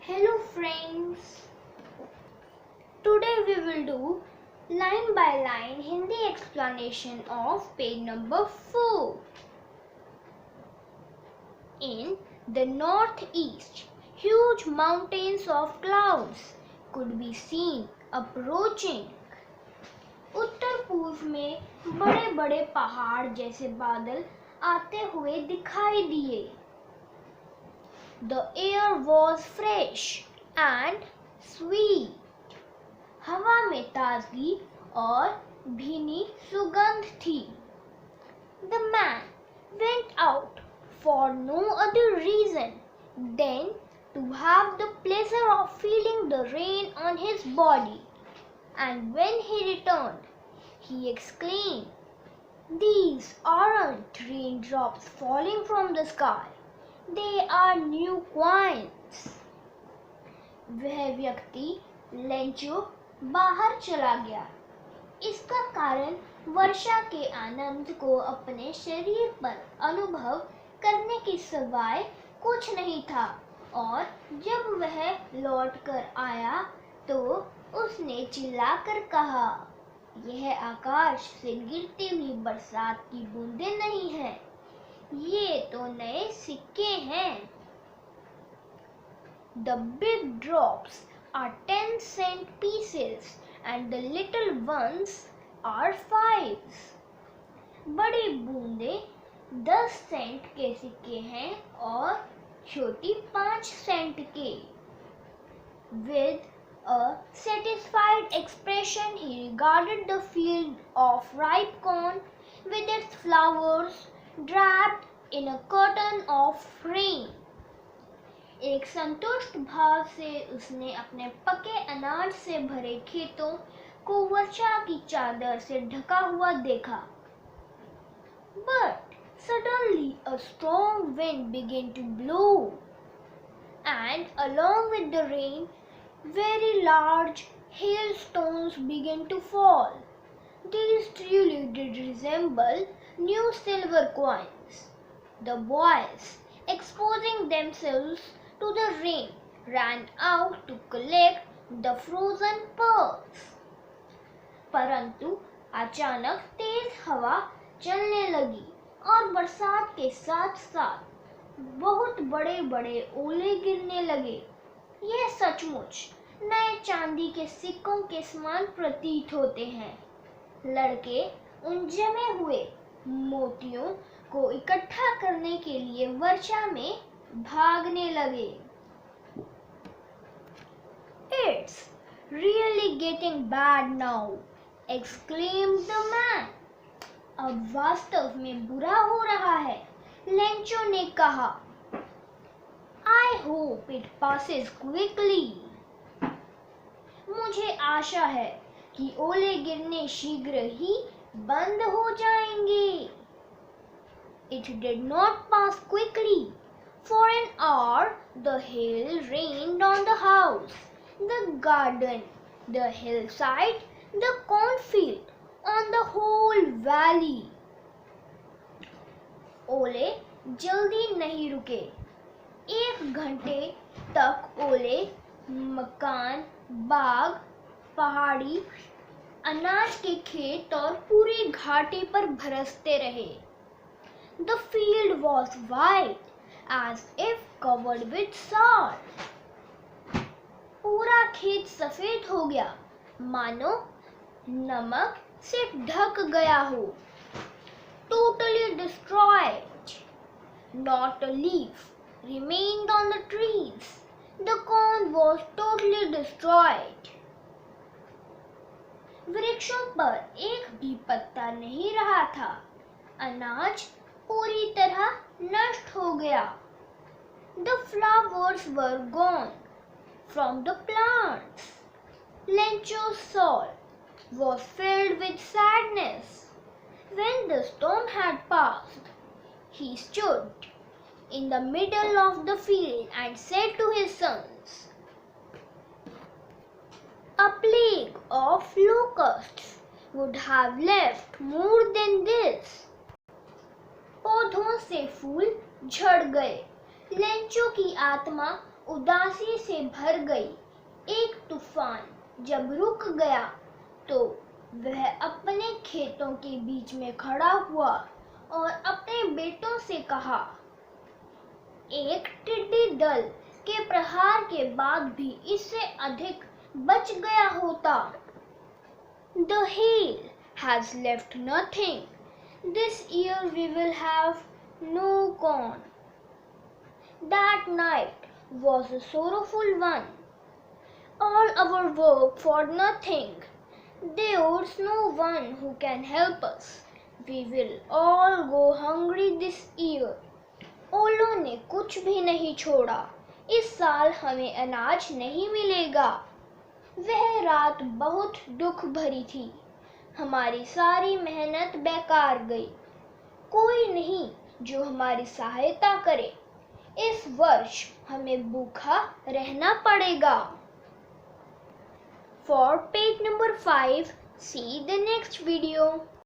Hello friends, today we will do line by line Hindi explanation of page number 4. In the northeast, huge mountains of clouds could be seen approaching. उत्तर पूर्व में बड़े बड़े पहाड़ जैसे बादल आते हुए दिखाई दिए. The air was fresh and sweet. हवा में ताजगी और भीनी सुगंध थी. The man went out for no other reason than to have the pleasure of feeling the rain on his body. And when he returned, he exclaimed, "These aren't raindrops falling from the sky. They are new coins." वह व्यक्ति Lencho बाहर चला गया. इसका कारण वर्षा के आनंद को अपने शरीर पर अनुभव करने के सिवाय कुछ नहीं था. और जब वह लौटकर आया तो उसने चिल्लाकर कहा, "यह आकाश से गिरती हुई बरसात की बूंदें नहीं हैं, ये तो नए सिक्के हैं." The big drops are 10-cent pieces and the little ones are 5s. बड़ी बूंदें 10 सेंट के सिक्के हैं और छोटी 5 सेंट के. With a satisfied expression he regarded the field of ripe corn with its flowers draped in a curtain of rain. एक संतुष्ट भाव से उसने अपने पके अनाज से भरे खेतों को वर्षा की चादर से ढका हुआ देखा. But suddenly a strong wind began to blow, and along with the rain, very large hailstones began to fall. These truly did resemble new silver coins. The boys, exposing themselves to the rain, ran out to collect the frozen pearls. परंतु अचानक तेज हवा चलने लगी और बरसात के साथ साथ बहुत बड़े बड़े ओले गिरने लगे. यह सचमुच नए चांदी के सिक्कों के समान प्रतीत होते हैं. लड़के उन जमे हुए मोतियों को इकट्ठा करने के लिए वर्षा में भागने लगे. "It's really getting bad now," exclaimed the man. अब वास्तव में बुरा हो रहा है, लेंचो ने कहा. "I hope it passes quickly." मुझे आशा है कि ओले गिरने शीघ्र ही बंद हो जाएंगे. It did not pass quickly. For an hour the hail rained on the house, the garden, the hillside, the cornfield, on the whole valley. ओले जल्दी नहीं रुके. 1 घंटे तक ओले मकान, बाग, पहाड़ी, अनाज के खेत और पूरी घाटी पर बरसते रहे. The field was white as if covered with salt. पूरा खेत सफेद हो गया, मानो नमक से ढक गया हो. Totally destroyed. Not a leaf remained on the trees. The corn was totally destroyed. वृक्षों पर एक भी पत्ता नहीं रहा था. अनाज पूरी तरह नष्ट हो गया. The flowers were gone from the plants. Lencho's soul was filled with sadness. When the storm had passed, he stood in the middle of the field and said to his sons, "A plague of locusts would have left more than this." पौधों से फूल झड़ गए. Lencho की आत्मा उदासी से भर गई। एक तूफान जब रुक गया तो वह अपने खेतों के बीच में खड़ा हुआ और अपने बेटों से कहा, एक टिड्डी दल के प्रहार के बाद भी इससे अधिक बच गया होता। The hail has left nothing. This year we will have no corn. That night was a sorrowful one. All our work for nothing. There's no one who can help us. We will all go hungry this year. ओलों ने कुछ भी नहीं छोड़ा। इस साल हमें अनाज नहीं मिलेगा। वह रात बहुत दुख भरी थी। हमारी सारी मेहनत बेकार गई। कोई नहीं जो हमारी सहायता करे। इस वर्ष हमें भूखा रहना पड़ेगा। For page number 5, see the next video.